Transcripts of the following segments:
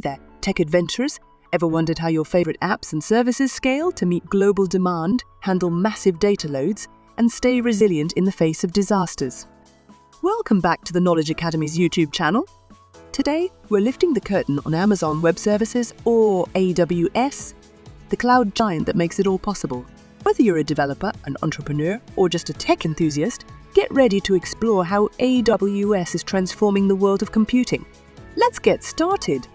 there, tech adventurers. Ever wondered how your favorite apps and services scale to meet global demand, handle massive data loads, and stay resilient in the face of disasters? Welcome back to the Knowledge Academy's YouTube channel. Today, we're lifting the curtain on Amazon Web Services, or AWS, the cloud giant that makes it all possible. Whether you're a developer, an entrepreneur, or just a tech enthusiast, get ready to explore how AWS is transforming the world of computing. Let's get started.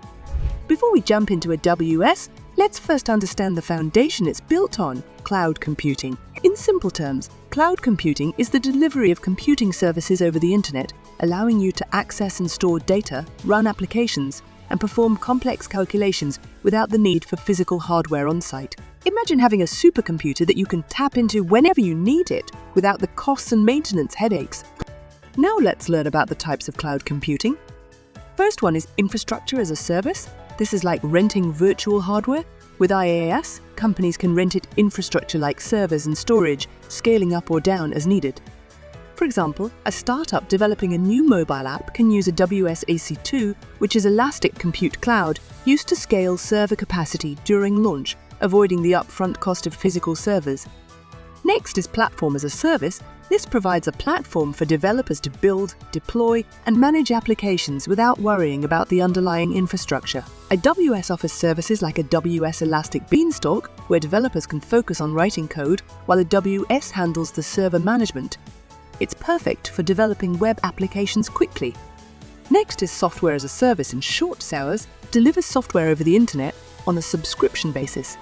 Before we jump into AWS, let's first understand the foundation it's built on: cloud computing. In simple terms, cloud computing is the delivery of computing services over the internet, allowing you to access and store data, run applications, and perform complex calculations without the need for physical hardware on site. Imagine having a supercomputer that you can tap into whenever you need it, without the costs and maintenance headaches. Now let's learn about the types of cloud computing. First one is infrastructure as a service. This is like renting virtual hardware. With IaaS, companies can rent it infrastructure like servers and storage, scaling up or down as needed. For example, a startup developing a new mobile app can use AWS EC2, which is Elastic Compute Cloud, used to scale server capacity during launch, avoiding the upfront cost of physical servers. Next is platform as a service. This provides a platform for developers to build, deploy, and manage applications without worrying about the underlying infrastructure. AWS offers services like AWS Elastic Beanstalk, where developers can focus on writing code, while AWS handles the server management. It's perfect for developing web applications quickly. Next is software as a service. In short, SaaS delivers software over the internet on a subscription basis.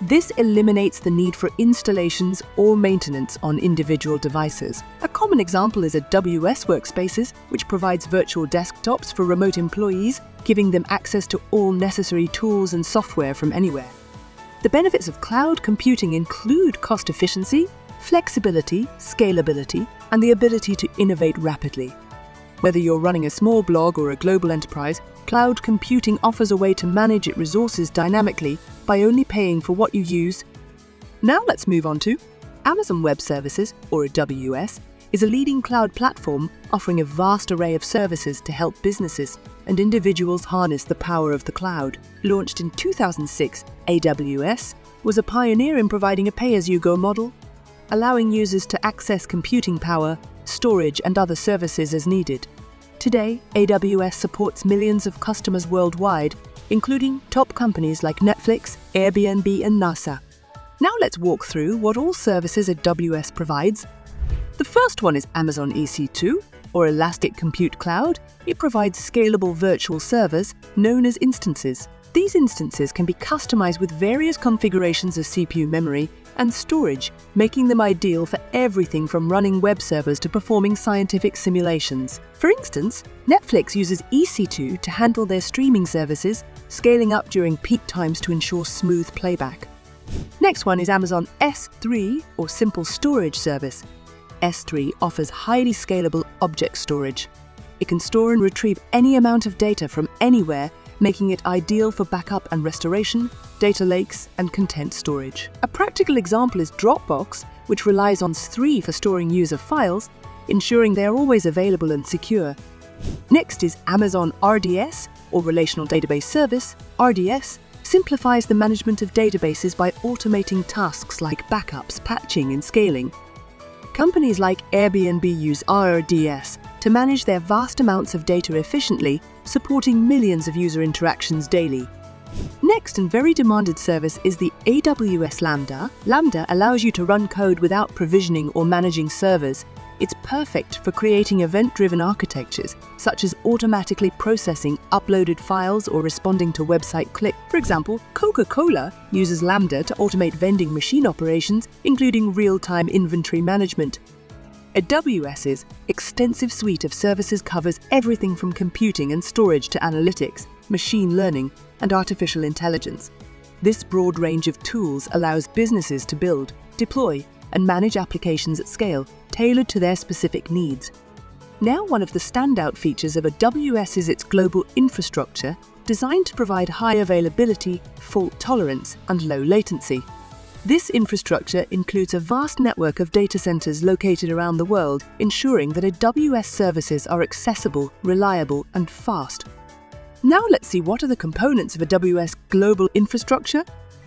This eliminates the need for installations or maintenance on individual devices. A common example is AWS Workspaces, which provides virtual desktops for remote employees, giving them access to all necessary tools and software from anywhere. The benefits of cloud computing include cost efficiency, flexibility, scalability, and the ability to innovate rapidly. Whether you're running a small blog or a global enterprise, cloud computing offers a way to manage its resources dynamically by only paying for what you use. Now let's move on to Amazon Web Services, or AWS, is a leading cloud platform offering a vast array of services to help businesses and individuals harness the power of the cloud. Launched in 2006, AWS was a pioneer in providing a pay-as-you-go model, allowing users to access computing power, storage, and other services as needed. Today, AWS supports millions of customers worldwide, including top companies like Netflix, Airbnb, and NASA. Now let's walk through what all services AWS provides. The first one is Amazon EC2, or Elastic Compute Cloud. It provides scalable virtual servers known as instances. These instances can be customized with various configurations of CPU memory and storage, making them ideal for everything from running web servers to performing scientific simulations. For instance, Netflix uses EC2 to handle their streaming services, scaling up during peak times to ensure smooth playback. Next one is Amazon S3, or Simple Storage Service. S3 offers highly scalable object storage. It can store and retrieve any amount of data from anywhere, making it ideal for backup and restoration, data lakes, and content storage. A practical example is Dropbox, which relies on S3 for storing user files, ensuring they are always available and secure. Next is Amazon RDS, or Relational Database Service. RDS simplifies the management of databases by automating tasks like backups, patching, and scaling. Companies like Airbnb use RDS to manage their vast amounts of data efficiently, supporting millions of user interactions daily. Next and very demanded service is the AWS Lambda. Lambda allows you to run code without provisioning or managing servers. It's perfect for creating event-driven architectures, such as automatically processing uploaded files or responding to website clicks. For example, Coca-Cola uses Lambda to automate vending machine operations, including real-time inventory management. AWS's extensive suite of services covers everything from computing and storage to analytics, machine learning, and artificial intelligence. This broad range of tools allows businesses to build, deploy, and manage applications at scale, tailored to their specific needs. Now, one of the standout features of AWS is its global infrastructure, designed to provide high availability, fault tolerance, and low latency. This infrastructure includes a vast network of data centers located around the world, ensuring that AWS services are accessible, reliable, and fast. Now let's see what are the components of AWS global infrastructure.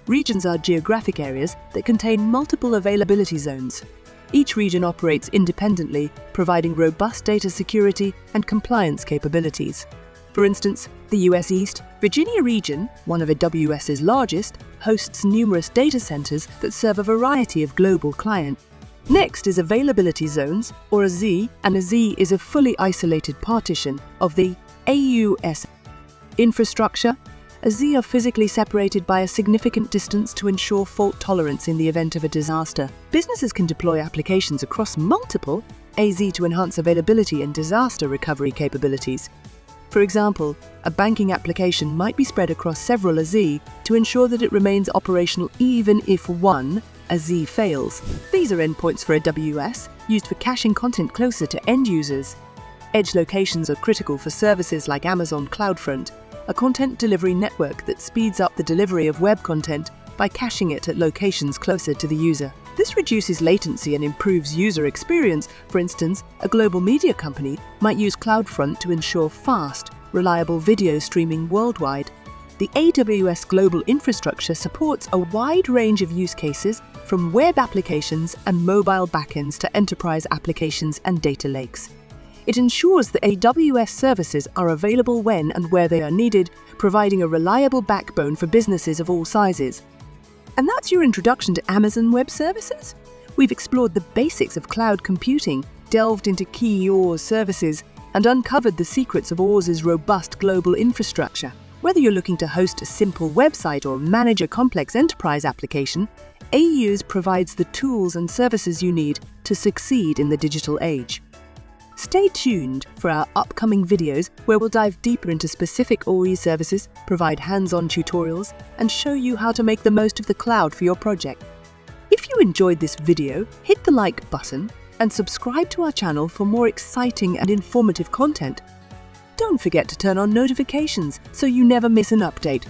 Regions are geographic areas that contain multiple availability zones. Each region operates independently, providing robust data security and compliance capabilities. For instance, the US East Virginia region, one of AWS's largest, hosts numerous data centers that serve a variety of global clients. Next is availability zones, or a Z, and a Z is a fully isolated partition of the AWS infrastructure. A Z are physically separated by a significant distance to ensure fault tolerance in the event of a disaster. Businesses can deploy applications across multiple AZ to enhance availability and disaster recovery capabilities. For example, a banking application might be spread across several AZ to ensure that it remains operational even if one AZ fails. These are endpoints for AWS, used for caching content closer to end users. Edge locations are critical for services like Amazon CloudFront, a content delivery network that speeds up the delivery of web content by caching it at locations closer to the user. This reduces latency and improves user experience. For instance, a global media company might use CloudFront to ensure fast, reliable video streaming worldwide. The AWS global infrastructure supports a wide range of use cases, from web applications and mobile backends to enterprise applications and data lakes. It ensures that AWS services are available when and where they are needed, providing a reliable backbone for businesses of all sizes. And that's your introduction to Amazon Web Services. We've explored the basics of cloud computing, delved into key AWS services, and uncovered the secrets of AWS's robust global infrastructure. Whether you're looking to host a simple website or manage a complex enterprise application, AWS provides the tools and services you need to succeed in the digital age. Stay tuned for our upcoming videos where we'll dive deeper into specific AWS services, provide hands-on tutorials, and show you how to make the most of the cloud for your project. If you enjoyed this video, hit the like button and subscribe to our channel for more exciting and informative content. Don't forget to turn on notifications so you never miss an update.